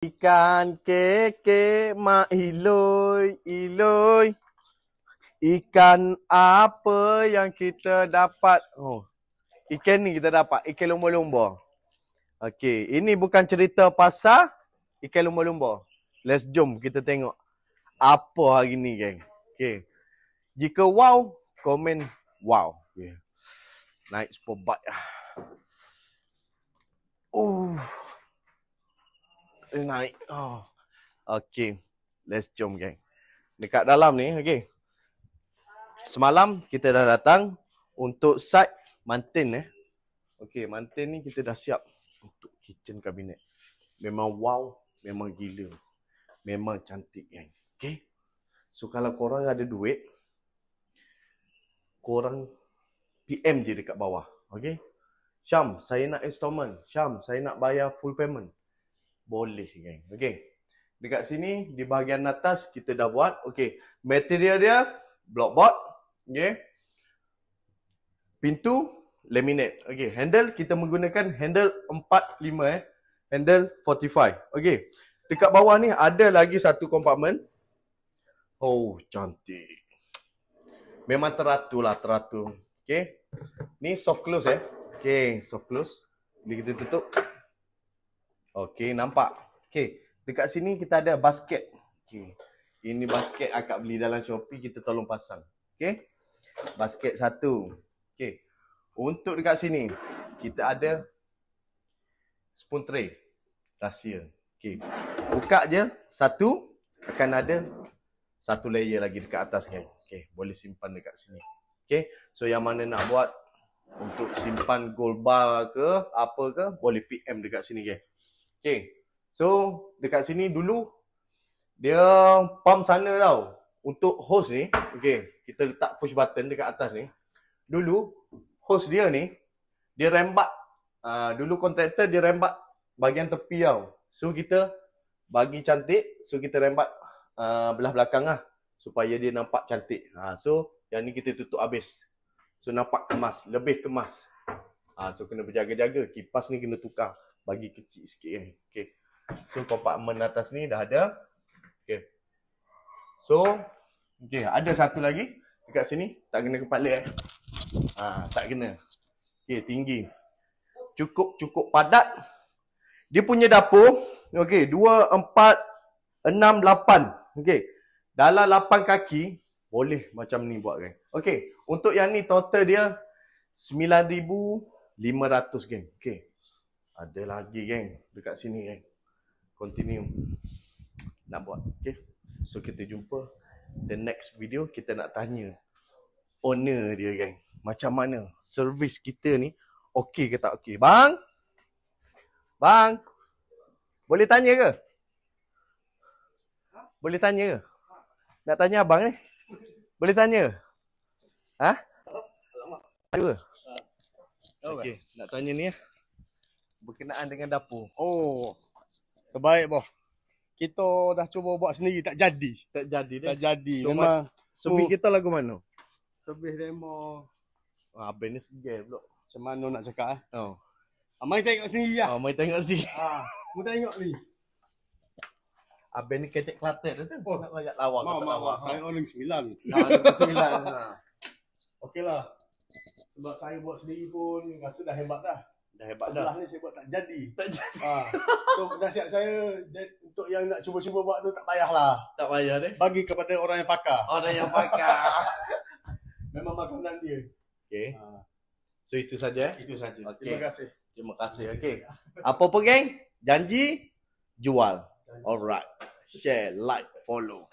Ikan keke mak iloi, iloi. Ikan apa yang kita dapat? Oh, ikan ni kita dapat. Ikan lumba-lumba. Okey, ini bukan cerita pasal ikan lumba-lumba. Let's jom kita tengok apa hari ni, geng. Okey. Jika wow, komen wow. Okay. Naik super bike. Naik. Oh. Okey. Let's jom, geng. Dekat dalam ni, okey. Semalam kita dah datang untuk site mantin. Okey, mantin ni kita dah siap untuk kitchen cabinet. Memang wow, memang gila. Memang cantik, geng. Okey. So kalau korang ada duit, korang PM je dekat bawah. Okey. Syam, saya nak installment. Syam, saya nak bayar full payment. Boleh, geng. Okey. Dekat sini, di bahagian atas, kita dah buat. Okey. Material dia, blockboard. Okey. Pintu, laminate. Okey. Handle, kita menggunakan handle 45. Handle 45. Okey. Dekat bawah ni, ada lagi satu kompartmen. Oh, cantik. Memang teratur lah, teratur. Okey. Ni soft close. Okey, soft close. Boleh kita tutup. Okey, nampak. Okey, dekat sini kita ada basket. Okey. Ini basket akak beli dalam Shopee, kita tolong pasang. Okey. Basket satu. Okey. Untuk dekat sini, kita ada spoon tray. Rahsia. Okey. Buka je satu, akan ada satu layer lagi dekat atas, kan. Okey, boleh simpan dekat sini. Okey. So yang mana nak buat untuk simpan gold bar ke apa ke, boleh PM dekat sini, kan. Okay, so dekat sini dulu dia pump sana tau. Untuk hose ni, okay, kita letak push button dekat atas ni. Dulu hose dia ni, dia rembat. Dulu kontraktor dia rembat bahagian tepi tau. So kita bagi cantik, so kita rembat belah belakang lah. Supaya dia nampak cantik. So yang ni kita tutup habis. So nampak kemas, lebih kemas. So kena berjaga-jaga, kipas ni kena tukar. Bagi kecil sikit, kan. Okay. So kompartmen atas ni dah ada. Okay. So, okay, ada satu lagi dekat sini. Tak kena kepala, tak kena. Okay, tinggi. Cukup padat. Dia punya dapur, okay, 2, 4, 6, 8. Okay. Dalam 8 kaki, boleh macam ni buat, kan. Okay. Untuk yang ni total dia 9,500, geng. Okay. Ada lagi, geng. Dekat sini, geng. Continue. Nak buat. Okay. So, kita jumpa. The next video, kita nak tanya owner dia, geng. Macam mana servis kita ni. Okey ke tak okey? Bang? Bang? Boleh tanya ke? Boleh tanya ke? Nak tanya abang ni? Boleh tanya? Ada ke? Okey. Nak tanya ni, berkenaan dengan dapur. Oh, terbaik boh. Kita dah cuba buat sendiri, tak jadi. Tak jadi dah. Tak jadi. So, memang sebih kita lagu mana? sebih demo. Abang ni segar pula. Macam mana nak cakap Oh. Mari tengok sendiri lah. Mari tengok sendiri. Mu tengok ni. Abang ni kecek Kelantan tu. Oh, nak banyak lawak. Mak. Saya orang 9. Orang 9. Okeylah. Sebab saya buat sendiri pun rasa dah hebat dah. Dah hebat Sebelah dah. ni saya buat tak jadi. Tak jadi. So nasihat saya untuk yang nak cuba-cuba buat tu tak payahlah. Tak payah deh. Bagi kepada orang yang pakar. Orang yang pakar. Memang makanan dia. Okey. So itu saja. Itu saja. Okey. Terima kasih. Terima kasih. Okey. Apa-apa, geng? Janji jual. Alright. Share, like, follow.